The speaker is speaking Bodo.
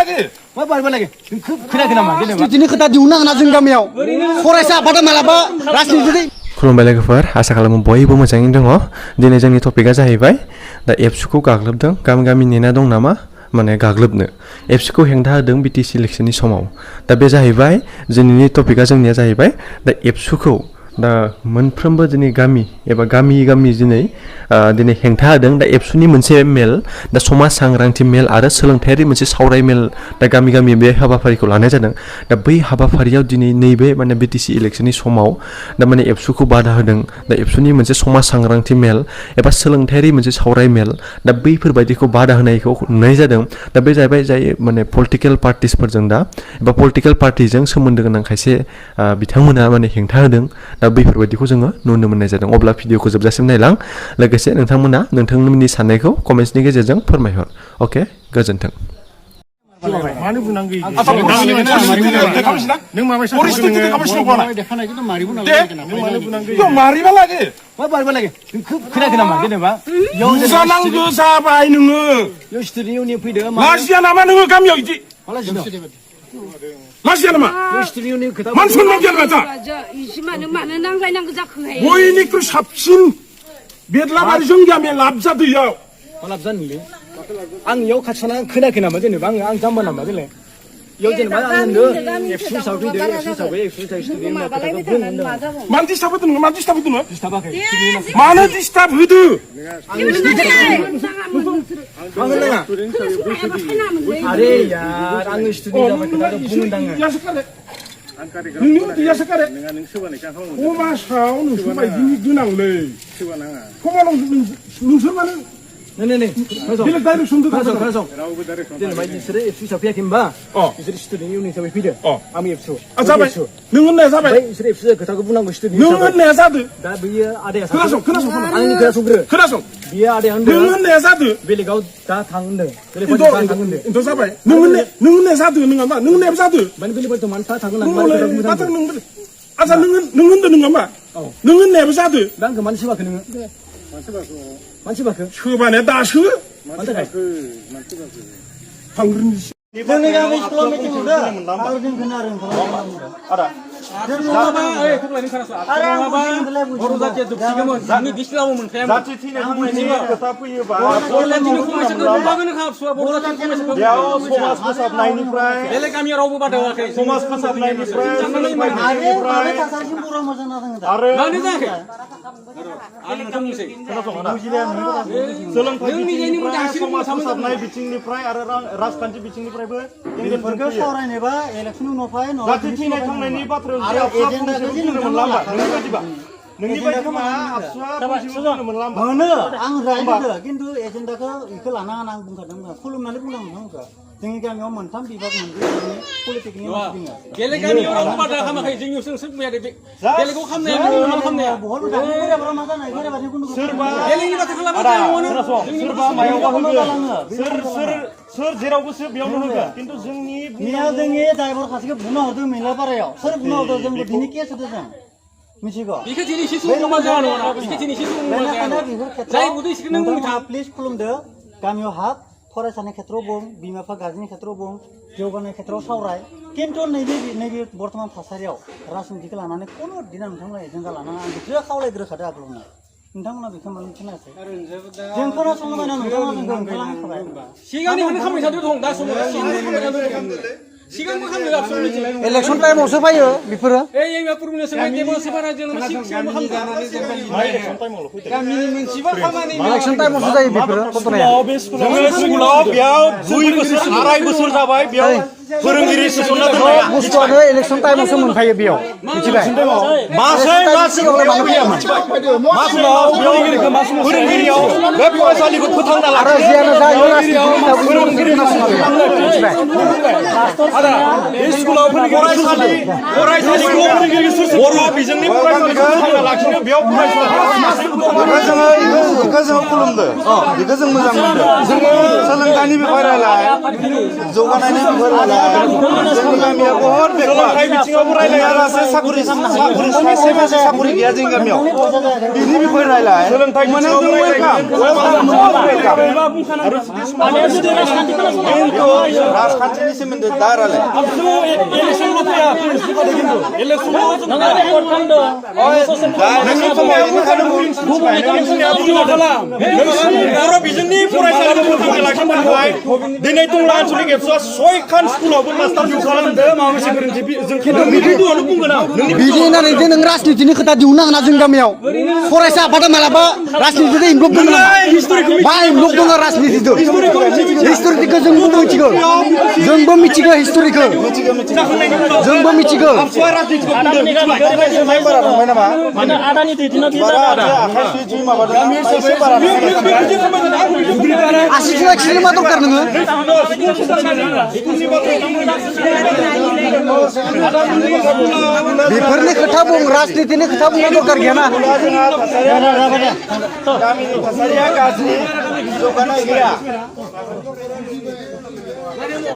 লাগে मा बारबा লাগে खोनायाखै नामा जेनेबा दिनै खोथा दिहुननो हाना जों गामियाव फरायसा आफादा मालाबा राजनिति खुलुमबाय लोगोफोर आसा खालामो बयबो मोजाङैनो दङ दिनै जोंनि टपिकआ जाहैबाय दा एबसुखौ गाग्लोबदों गामि नेना दं नामा माने गाग्लोबनो एबसुखौ हेंथा होदों बिटिसि इलेक्सननि समाव दा बे जाहैबाय जोंनि टपिकआ जोंनिया जाहैबाय दा एबसुखौ दा मोनफ्रोमबो दिनै गामि एबा गामि दिनै हेंथा होदों दा एबसुनि मोनसे मेल दा समाज सांग्रांथि मेल आरो सोलोंथायारि मोनसे सावराय मेल दा गामि बे हाबाफारिखौ लानाय जादों दा बै हाबाफारियाव दिनै नैबे माने बिटिसि इलेक्सननि समाव दा माने एबसुखौ बादा होदों दा एबसुनि मोनसे समाज सांग्रांथि मेल एबा सोलोंथायारि मोनसे सावराय मेल दा बैफोरबायदिखौ बादा होनायखौ नुनाय जादों दा बे जाहैबाय जाय माने पलिटिकेल पार्टिसफोरजों दा एबा पलिटिकेल पार्टिजों सोमोन्दो गोनां खायसे बिथांमोना माने हेंथा होदों दा बैफोरबायदिखौ जोङो नुनो मोननाय जादों अब्ला भिडिअखौ जोबजासिम नायलां लोगोसे नोंथांमोना नोंथांमोननि साननायखौ कमेन्ट्सनि गेजेरजों फोरमायहर अके गोजोन्थों मानो बुंनांगौ नों माबायसा परिस्थिति गाबसिनो गना देखानायखौ तो मारिबो नालाय नों मानो बुंनांगौ यो मारिबा लागे मा बारबा लागे खोनायाखै नामा जेनेबा जानांगौ जाबाय नोङो यो स्टुडिअ इउनियन फैदो लाजिया नामा नोङो गामियाव इदि लाजिया नामा यो स्टुडिअ इउनियन खोथा मान सनमान गैया बाजा इसे मानो नांलायनांगौ जाखोहाय बयनिख्रुइ साबसिन बेदलाबारिजों गामिया लाब जादोयाव लाब जानोलै आं इयाव खाथिना खोनायाखै नामा जेनेबा आं जाम्बा नामा देलाय इयाव जेनेबा आं होनदों एबसु सावफैदो एबसु स्टुडिअ मानो डिस्टार्ब होदों नोङो मानो डिस्टार्ब होदों डिस्टार्बाखै मानो डिस्टार्ब होदो आरे यार आं स्टुडिअ जाबाय खोथा बुंदाङो नोंनि उदैयासो कारे समाजाव नोंसोर बायदिनि गोनांलै समाजाव नोंसोर मानो नहीं बेलेग डाइरेक्सन दो खोनासं जेनेबा बिसोरो एबसु साफैयाखै होनबा बिसोर स्टुडेन्ट इउनियन हिसाबै फैदो आं एबसु जाबाय नों होननाया जाबाय बिसोर एबसु खोथाखौ बुंनांगौ स्टुडेन्ट नों होननाया जादो दा बियो आदाया खोनासं आंनि खोनासंग्रो खोनासं बियो आदाया होनदों नों होननाया जादो बेलेगाव दा थां होनदों बेलेगाव थां होनदों इनथ' जाबाय नों होननाया जादो नोङा मा नों होननाया जादो माने बेलेगाव मानो थांगोन आं माने खोथा बुंदों आजा नों होनदों नङा मा नों होननायाबो जादो दा आंखौ मानो सोबाखै नोङो मानसिबाखौ सोबानो दासो मानो थाखाय थांग्रोनि जोंनि गामि स्कुलाव मिटिं होदो आरो जों खोनारो आदा जाथि थैनायखौ मोनसे खोथा फैयोबा बेयाव समाज फोसाबनायनिफ्राय बेलेग गामियाव रावबो बादा होआखै समाज फोसाबनायनिफ्राय आरो समाज फोसाबनाय बिथिंनिफ्राय आरो राजखान्थि बिथिंनिफ्रायबो बेफोरखौ सावरायनोबा इलेक्सन उनाव फाय जाथि थैनाय थांनायनि बाथ्रायाव नोंनि बायदि मा आबसुआ मोनो आं रायदो खिन्थु एजेन्डाखौ इखौ लानाङा आं बुंखादों खुलुमनानै बुंनांगौ जोंनि गामियाव मोनथाम बिभाग मोनदों पलिटिकनि बेलेग गामियाव रावबो बादा खालामाखै जोंनियावसो नोंसोर बुंया दे बेलेगाव खालामनाया बहुत दानि मा जानाय बेबादि कुनु सोरबा बेलेगनि बाथ्रा खालामो सोरबा मायावबा होगोन सोर जेरावबो बेयावनो होगोन खिन्थु जोंनि ड्राइभार खासेखौ बुना हरदों मेलापारायाव सोर बुना हरदों जोंबो दिनै केस होदों जों मिथिगौ बेखौ दिनै एसे सुबुंमा जानो नङा बेखौ दिनै एसे सुबुंमा जानो जाय बुदै सिखौ नों बुंथा प्लिज खुलुमदो गामियाव हाब फरायसानि खेथ्रआव बुं बिमा बिफा गारजेननि खेथ्रआव बुं जौगानाय खेथ्रआव सावराय खिन्थु नैबे बर्तमान थासारियाव राजनितिखौ लानानै कोनो दिना नोंथांमोना एजेन्डा लानाङा आं बेखौ खावलायग्रोखादो आगोलावनो नोंथांमोना बेखौ मानो खोनायाखै जों खोनासंनो बायना नोंथांमोना जोंखौ ओंखारलांखाबाय सिगांनिफ्रायनो खामानि थादो दं दा समाव सिगांबो खामदो आबसुनिथि इलेक्सन टाइमावसो फैयो बेफोरो पुरमिनेसन देबोसो बारा जों सिगांबो खामदो इलेक्सन टाइमावल' फैदो गामिनि मोनसेबा खामानि इलेक्सन टाइमावसो जायो बेफोरो घटनाया जोङो स्कुलाव बेयाव 2 बोसोर 2.5 बोसोर जाबाय बेयाव फोरोंगिरि थिसनना दोननाय बुस्थुआनो इलेक्सन टाइमावसो मोनफायो बेयाव मिथिबाय फोरोंगिरियाव बे फरायसालिखौ फोथांना लाखिनो फोरोंगिरि स्कुलाव फरायसालिखौ बर' बिजोंनि फरायसालिखौ फोथांना लाखिनो बेयाव फरायसालिखौ जों खुलुमदो बेखौ जों मोजां मोनदों जोङो सोलोंथाइनि बिखय रायलाय जौगानायनि बिखय रायलाय जोंनि गामिया बहुत सोलोंथाइ बिथिङावबो रायलायालासे साखरि साखरि गैया जोंनि गामियाव बिनि बिखय रायलाय सोलोंथाइ बिथिङावबो रायलाय राजखान्थिनि सोमोन्दै दा रायलाय बर' बिजोंनि फरायसालिखौ फोथांना लाखिनो थाखाय दिनै टंला आनसलिक एबसुआ 6खान स्कुलावबो मास्टार डिउ खालामदों माबा मोनसे गोरोन्थि जों बिदिखौनो बुंगोन आं बिदि होननानै जे नों राजनितिनि खोथा दिहुननो हाना जों गामियाव फरायसा आफादा मालाबा राजनितिजों इनभल्भ दङ नामा मा इनभल्भ दङ राजनितिजों हिस्टरिखौ जोंबो मिथिगौ हिस्टरिखौ जोंबो मिथिगौ आबसुआ राजनितिखौ बुंदों बारा थांबाय नामा आदानि दैदिना बे बारा आखाइ सुयै सुयै माबादों एसे बारा आसिखौ एक्सुवेलि मा दरकार नोङो बेफोरनि खोथा बुं राजनितिनि खोथा बुंनो दरकार गैयाना गामिनि थासारिया गाज्रि जौगानाय गैया